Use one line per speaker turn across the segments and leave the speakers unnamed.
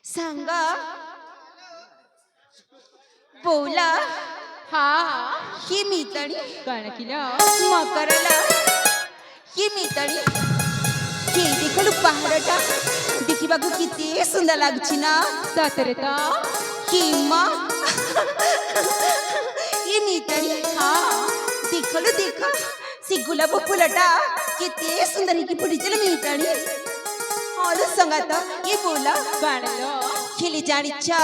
सांगा बोला
हा
ही मितणी
कण किलो
मकरला ही मितणी ये देखलु पाहाड़टा देखिबाकू केते सुंदर लागछि ना
सतरे तो
हिमा ये मितणी
हा
देखलु देखा सी गुलाब फुलटा केते सुंदर की फुटिचल मितणी और संगत ये बोला
कणलो
खेली जानिच्छा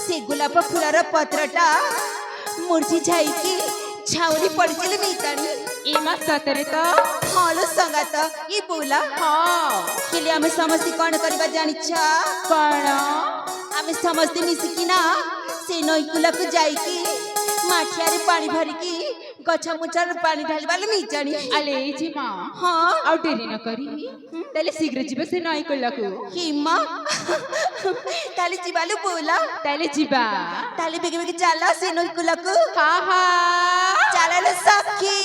से गुलाब फुलार पत्रटा मुर्ची जाईकी छावनी पड़चल मितणी
इमा सतरे तो
हलो संगत ये बोला
हा
खेली आमे समस्ते कौन करबा जानिच्छा
कण
आमे समस्ते मिसिकिना से नईकुला को जाईकी माठियारे पानी भरिकी गछ मुचार पानी ढालिबाले मितणी
अले जिमा
हाँ
आउ डेरी न करी ताले शीघ्र जीव से नई कलकु
हिमा ताले जीवालु बोला
ताले जीवा
ताले बेगे बेगे चला से नईकुला को
हा हा
चला ले सखी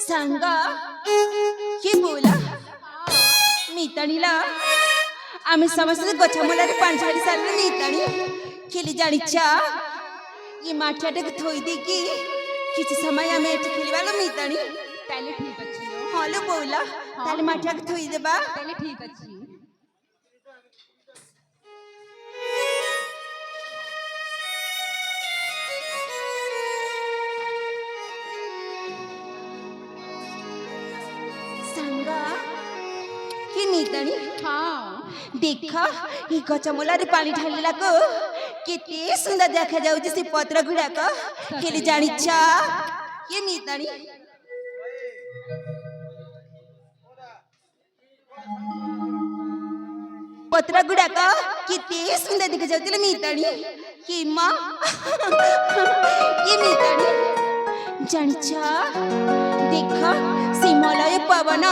सांगा ये बोला मितणीला आम्ही समस्त गछ मुलारे पाणी छाडी सारले मितणी खेली जानिच्छा ये माठियाटे थोई देकी किछि समय आमे एठी खेलिबालो मितणी
ताले ठीक अछि
हलो बोला ताले माठियाके थोई देबा
ताले ठीक अछि
सांगा कि मितणी
हा
देखा ये गछ मुलारे पानी ढालिलाको केते सुंदर देखा जाउछि से पत्र गुड़ाक खेली जानिच्छा ये मितणी पत्र गुड़ाक केते सुंदर देखा जाउछि मितणी हिमा ये मितणी जानिच्छा देखा सिमलय पवन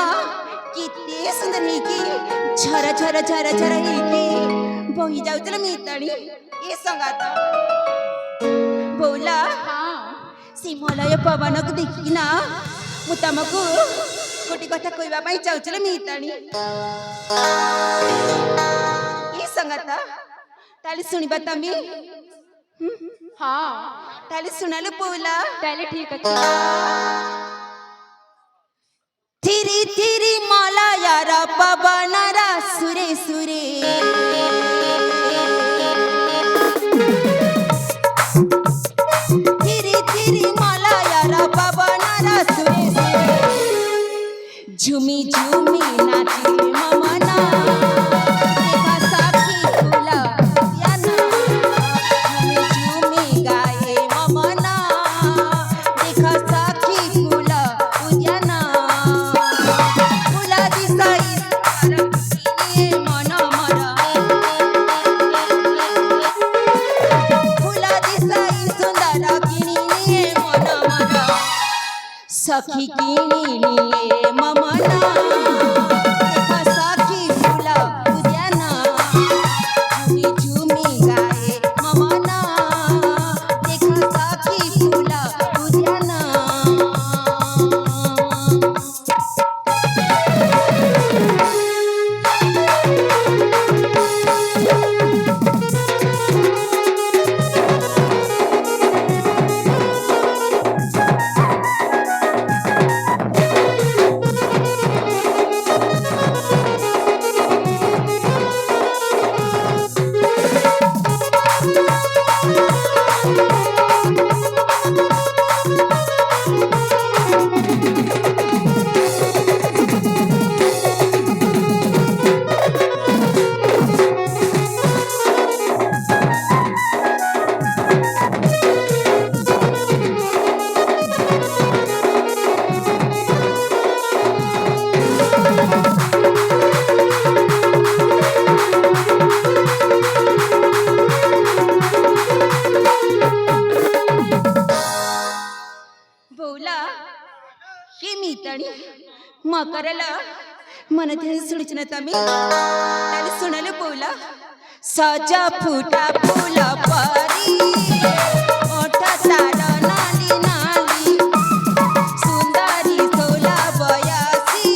केते सुंदर हेकी झरा झरा झरा झरा हेकी बही जाउछि मितणी ए संगात बोला
हा
सिमलय पवन को देखिना मु तमको गोटे कथा कहबा पई चाउछि मितणी ए संगात তাহলে শুনিবা তুমি
ହଁ
তাহলে শোনালো পৌলা
ତାହେଲେ ଠିକ ଅଛି
থিরি থিরি মলায়ার পবনরা সুরে সুরে থিরি থিরি মলায়ার পবনরা সুরে সুরে ঝুমি ঝুমি নাচে মমনা দেখা সাক্ষী ফুলা ইয়ানা ঝুমি ঝুমি গায়ে মমনা দেখা সাক্ষী ফুলা উজানা ফুলা দিশাই নিয়ে মন মরা ফুলা দিশাই সুন্দর কিনি নিয়ে মন মরা সখী কিনি নিয়ে মমনা দেখা সাক্ষী ফুলা উজানা ঝুমি ঝুমি গায়ে মমনা দেখা সাক্ষী ফুলা উজানা बोला हे मितणी मकरला मनते सुनिचना तमी ताले सुनाले बोला सजा फुटा फूला परी ओठा तारा नाली नाली सुंदरी सोला बयासी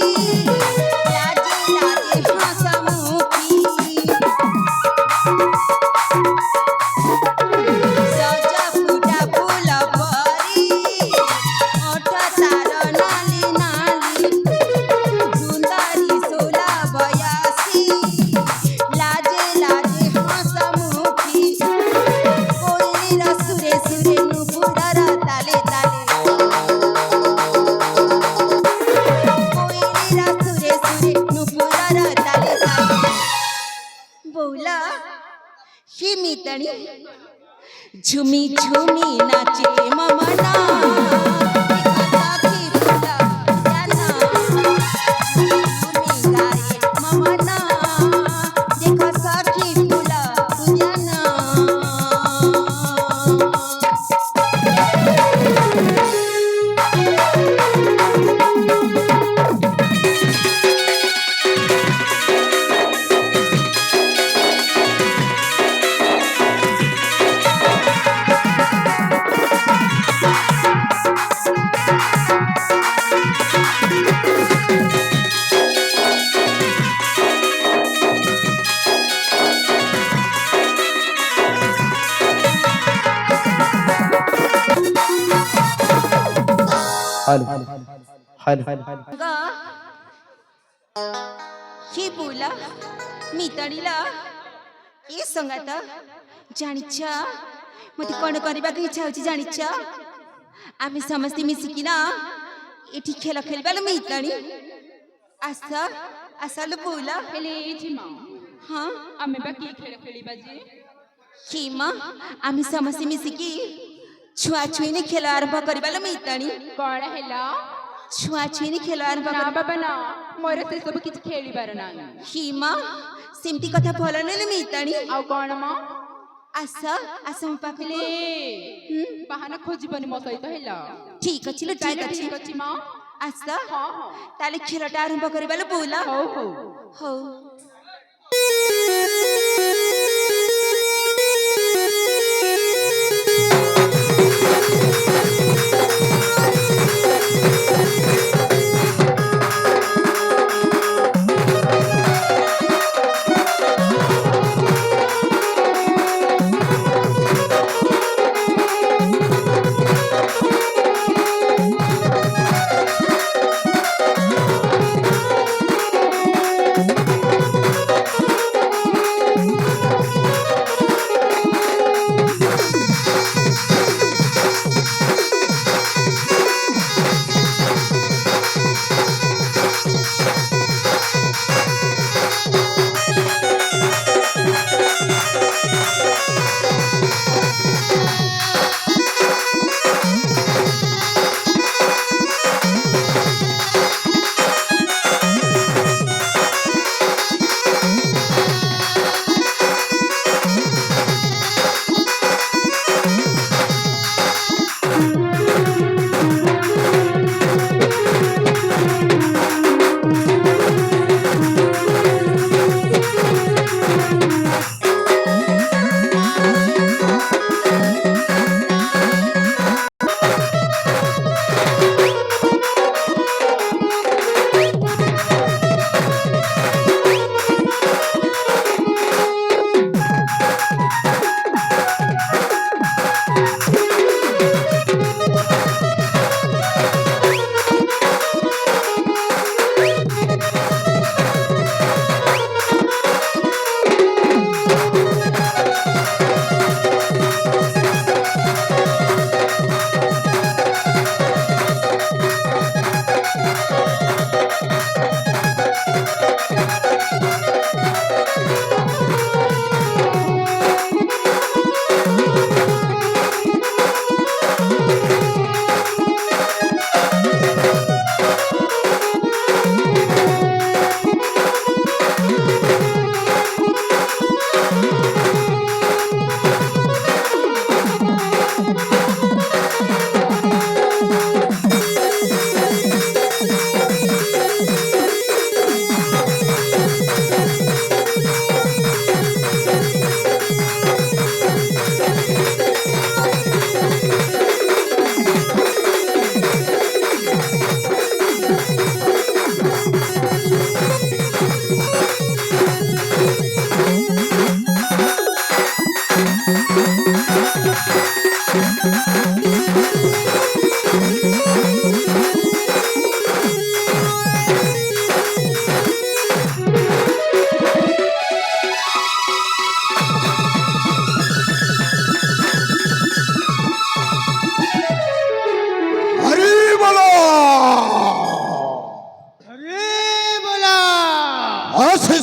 लाजे लाजे हसमुखी सजा फुटा फूला परी ओठा तारा नाली नाली सुंदरी सोला बयासी लाजे लाजे हसमुखी कोयलीरा सुरे सुरे नुपुररा ताले ताले कोयलीरा सुरे सुरे नुपुररा ताले ताले बोला ही मितणी झुमी झुमी नाचे ममना देखा साखी फुला उजाना झुमी झुमी गाए ममना देखा साखी फुला उजाना
हॅलो हॅलो
गा हे बोला मितणीला ଏ ସଙ୍ଗାତ ଜାଣିଛ ମୋତେ କ'ଣ କରିବାକୁ ଇଚ୍ଛା ହେଉଛି ଜାଣିଛ ଆମେ ସମସ୍ତେ ମିଶିକିନା ଏଠି ଖେଳ ଖେଳିବା ଲୋ ମିତାଣି ଆସ ଆସଲ ବୋଲା
ହେଲେ ଝିମା
ହଁ
ଆମେ ବା କି ଖେଳ ଖେଳିବା ଯେ
ହିମା ଆମେ ସମସ୍ତେ ମିଶିକି ଛୁଆ ଛୁଇଁନି ଖେଳ ଆରମ୍ଭ କରିବା ଲୋ ମିତାଣି
କଣ ହେଲା
ଛୁଆ ଛୁଇଁନି ଖେଳ ଆରମ୍ଭ
ନା
କରିବା
ବାବା ନା ମୋର ସେ ସବୁ କିଛି ଖେଳିବାର ନାହିଁ
ହିମା ସେମିତି କଥା ଭଲ ନୁହେଁ ଲୋ ମିତାଣି
ଆଉ କଣ ମ
ଆସ ଆସ ମୋ ପାଖକୁ
ହେଲେ ବାହାନା ଖୋଜିବନି ମୋ ସହିତ ହେଲା
ଠିକ ଅଛି ଲୋ ଠିକ
ତାହେଲେ
ଅଛି
ଠିକ ଅଛି ମା
ଆସ
ହଁ ହଁ
ତାହେଲେ ଖେଳଟା ଆରମ୍ଭ କରିବା ଲୋ ବୋଲା
ହଉ ହଉ
ହଉ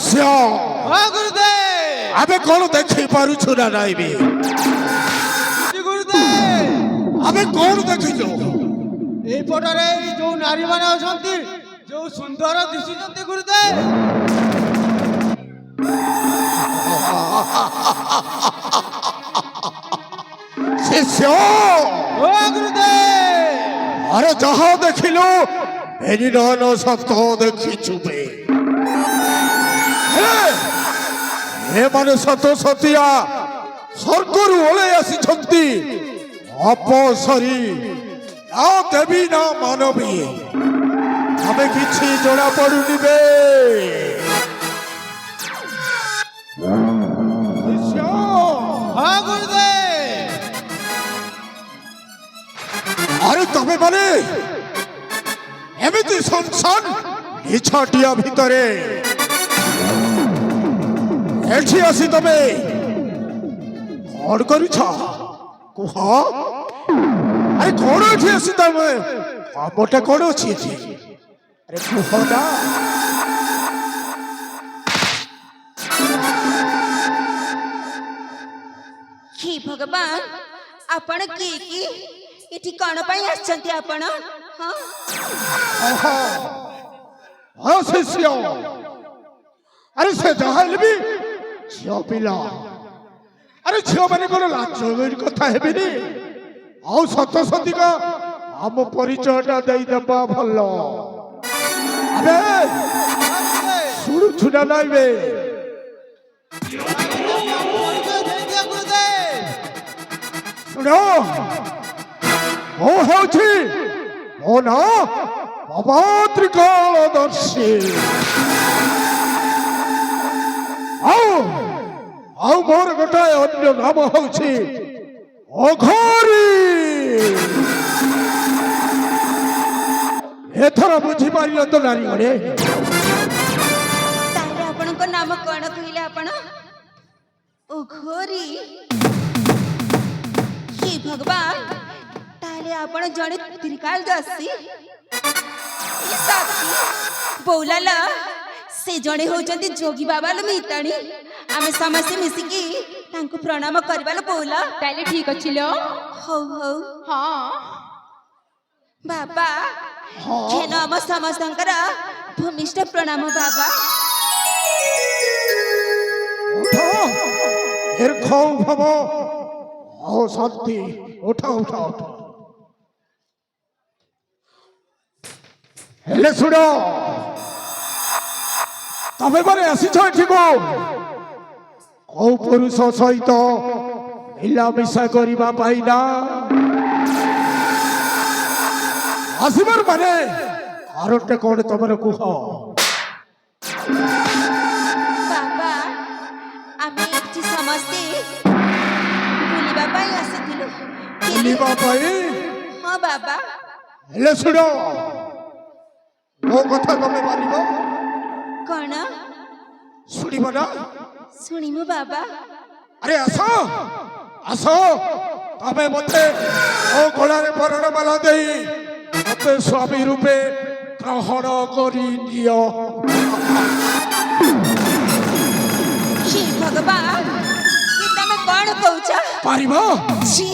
ଶିଷ୍ୟ
ହଁ ଗୁରୁଦେବ
ଆମେ କଣ ଦେଖି ପାରୁଛୁ ନା ନାଇବି
ଗୁରୁଦେବ
ଆମେ କଣ ଦେଖିଛୁ
ଏଇପଟରେ ଏଇ ଯୋଉ ନାରୀମାନେ ଅଛନ୍ତି ଯୋଉ ସୁନ୍ଦର ଦିଶୁଛନ୍ତି ଗୁରୁଦେବ
ଶିଷ୍ୟ
ଓ ଗୁରୁଦେବ
ଆରେ ଯାହା ଦେଖିଲୁ ଏରିନନ ସତ ଦେଖିଛୁ ବେ ଏମାନେ ସତ ସତିଆ ସ୍ୱର୍ଗରୁ ଓହ୍ଲାଇ ଆସିଛନ୍ତି ଅପସରି ନା ଦେବୀ ନା ମାନବୀ ଆମେ କିଛି ଜଣା ପଡୁନି ବେ ଶିଷ୍ୟ
ହଁ ଗୁରୁଦେବ
ଆରେ ତମେ ମାନେ ଏମିତି ସଂସାର ନିଛାଟିଆ ଭିତରେ ଏଠି ଆସି ତମେ କଣ କରୁଛ କୁହ ଆରେ କଣ ଏଠି ଆସି ତମେ କାମଟା କଣ ଅଛି ଏଠି ଆରେ କୁହ ନା
କି ଭଗବାନ ଆପଣ କିଏ କି ଏଠି କଣ ପାଇଁ ଆସିଛନ୍ତି ଆପଣ ହଁ
ହଁ ଶିଷ୍ୟ ଆରେ ସେ ଯାହା ହେଲେ ବି ଝିଅ ପିଲା ଆରେ ଝିଅ ମାନେ କଣ ଲାଜ କଥା ହେବିନି ଆଉ ସତ ସତିକା ଆମ ପରିଚୟଟା ଦେଇଦେବା ଭଲ ଆବେ ଶୁଣୁଛୁ ନା ନାଇଁ ବେ ଶୁଣ ମୁଁ ହେଉଛି ମୋ ନାଁ ବାବା ତ୍ରିକାଳଦର୍ଶୀ ଆଉ ମୋର ଗୋଟାଏ ଅନ୍ୟ ନାମ ହେଉଛି ଅଘୋରୀ ଏଥର ବୁଝିପାରିଲ ତ ନାରୀମାନେ
ତାହେଲେ ଆପଣଙ୍କ ନାମ କଣ କହିଲେ ଆପଣ ଘୋରି କି ଭଗବାନ ତାହେଲେ ଆପଣ ଜଣେ ତ୍ରିକାଳଦର୍ଶୀ ବଉଲାଲ ସେ ଜଣେ ହଉଛନ୍ତି ଯୋଗୀ ବାବା ମିତାଣୀ ଆମେ ସମସ୍ତେ ମିଶିକି ତାଙ୍କୁ ପ୍ରଣାମ କରିବା ବଉଲା
ତାହେଲେ ଠିକ ଅଛି लो
ହଉ ହଉ
ହଁ
ବାବା ଖେନ ଆମ ସମସ୍ତଙ୍କର ଭୂମିଷ୍ଠ ପ୍ରଣାମ ବାବା
ଉଠ ଦୀର୍ଘ ଭବ ଆଉ ଶାନ୍ତି ଉଠ ଉଠ ଉଠ ହେଲେ ଶୁଣ ତମେ ମାନେ ଆସିଛ ଏଠିକୁ କୋଉ ପୁରୁଷ ସହିତ ମିଳାମିଶା କରିବା ପାଇଁ ନା ଆସିବାର ମାନେ କାରଣଟା କଣ ତମର କୁହ
ବାବା ଆମେ ଏଠି ସମସ୍ତେ ବୁଲିବା ପାଇଁ ଆସିଥିଲୁ
ବୁଲିବା ପାଇଁ
ହଁ ବାବା
ହେଲେ ଶୁଣ ମୋ କଥା ତମେ ମାନିବ
କଣ
ଶୁଣିବ ନା
ଶୁଣିମୁ ବାବା
ଆରେ ଆସ ଆସ ତମେ ମତେ ମୋ ଗଳାରେ ବରଣମାଲା ଦେଇ ମତେ ସ୍ୱାମୀ ରୂପେ ଗ୍ରହଣ କରି ନିଅ
ଛି ଭଗବାନ କି ତମେ କଣ କହୁଛ
ପାରିବ
ଛି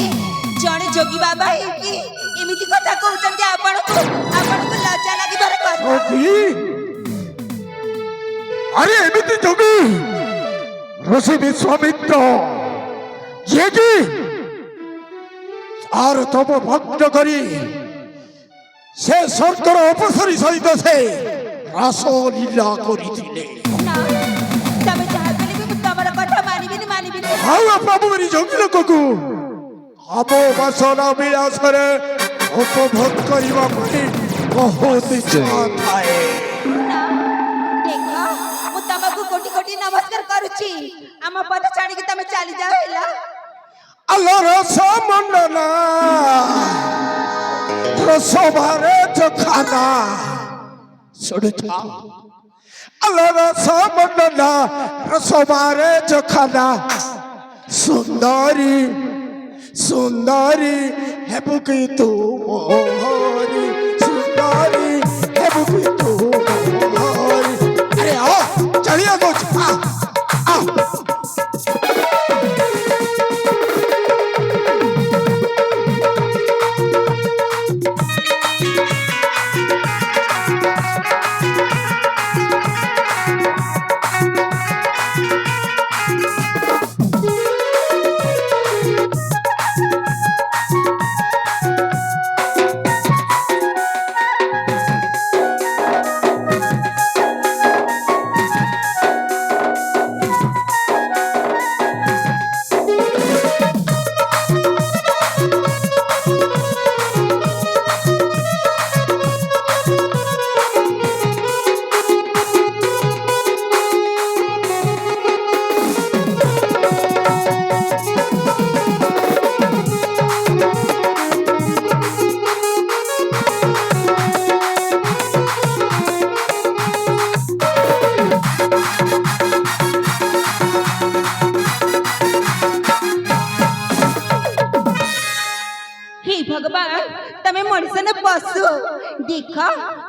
ଜଣେ ଯୋଗୀ ବାବା ହେଇକି ଏମିତି କଥା କହୁଛନ୍ତି ଆପଣଙ୍କୁ ଲଜ୍ଜା ଲାଗିବାର କଥା
ଯୋଗୀ ଆରେ ଏମିତି ଯୋଗୀ ଋଷି ବିଶ୍ୱାମିତ୍ର ଯିଏ କି ତାର ତପ ଭଗ୍ନ କରି ସେ ସ୍ୱର୍ଗର ଅପସରୀ ସହିତ ସେ ରାସ ଲୀଳା କରିଥିଲେ
ନା ତମେ ଯାହା କହିଲେ ବି ମୁଁ ତମର କଥା ମାନିବିନି
ଆଉ ପ୍ରଭୁରି ଯୋଗୀ ଲୋକକୁ ଆମ ବାସନା ବିଳାସରେ ଉପଭୋଗ କରିବା ପାଇଁ ବହୁତ ଇଚ୍ଛା ଥାଏ
ନା ଦେଖ ମୁଁ ତମକୁ କୋଟି କୋଟି ନମସ୍କାର କରୁଛି ଆମ ପଦ ଛାଣିକି ତମେ ଚାଲି ଯାଅ ହେଲା
ଆଲୋ ରସ ମଣ୍ଡନା ରସ ଭାରେ ଚଖାନା ଶୁଣୁଛ ଆଲୋ ରସ ମଣ୍ଡନା ରସ ଭାରେ ଚଖାନା ସୁନ୍ଦରୀ ସୁନ୍ଦରୀ ହେବୁ କି ତୁ ମୋହରୀ ସୁନ୍ଦରୀ ହେବୁ କି ତୁ ମୋହରୀ ଆରେ आओ चलिए ଚାମଚ
हे भगवान तमे मଣିଷ न पशु देख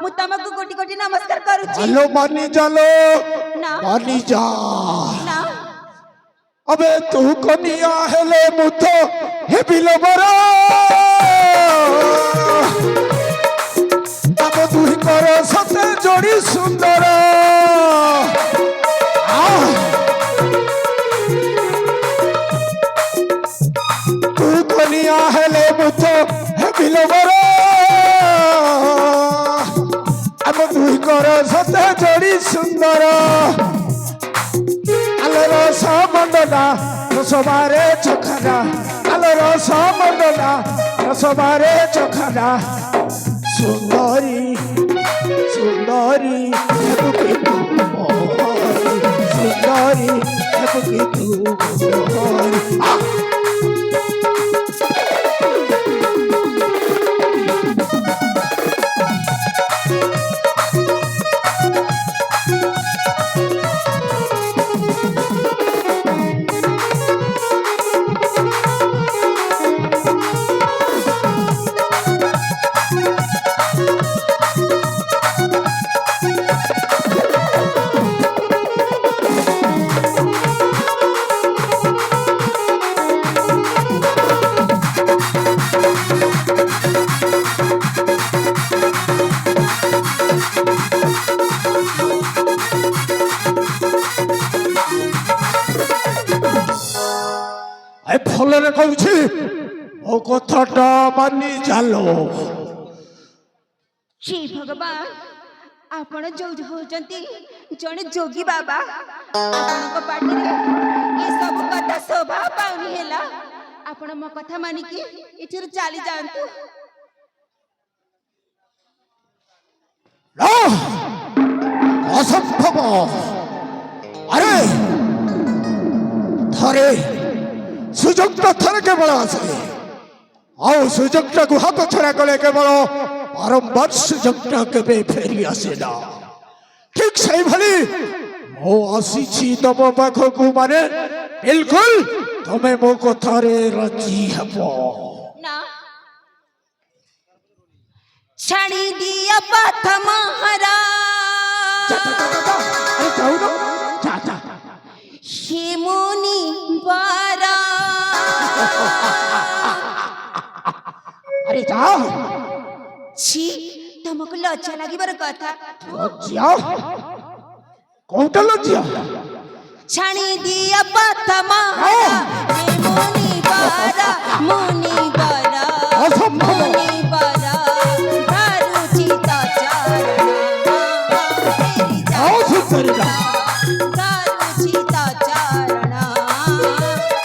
मु तमको कोटि कोटि नमस्कार करूची
हेलो मानी जालो
ना
मानी जा
ना
अबे तू कनिया हेले मुथ हे बिलबरा तब तू ही कर सते जोड़ी सुंदर तू कनिया हेले मुथ हे बिलबरा अब तू ही कर सते जोड़ी सुंदर আলোর সমন্দনা রসবারে চোখানা আলোর সমন্দনা রসবারে চোখানা সুন্দরী সুন্দরী হেবুকি তু মোহরি সুন্দরী হেবুকি তু মোহরি ফলরে কইছি ও কথাটা মানি চালো
हे भगवान आपण जो होचंती जने जोगी बाबा आपणको पाटी रे ये सब कथा शोभा पाउनी हेला आपण मो कथा मानी की इथिर चाली जानतु
না অসম্ভব আরে ধরে সুযোগটা থরে কেবল আছে ଆଉ ସୁଯୋଗଟାକୁ ହାତ ଛଡ଼ା କଲେ କେବଳ ବାରମ୍ବାର ସୁଯୋଗଟା କେବେ ଫେରି ଆସେ ନା ଠିକ ସେଇଭଳି ମୁଁ ଆସିଛି ତମ ପାଖକୁ ମାନେ ବିଲକୁଲ ତମେ ମୋ କଥାରେ ରାଜି ହେବ
ना छाड़ी दिया पथ महारा
আরে যাও না যা যা
हे मुनि बारा
আরে যাও
छी तुमको लज्जा लगी बर कथा
লজ্জা কোনটা লজ্জা
छाड़ी दिया पथ महारा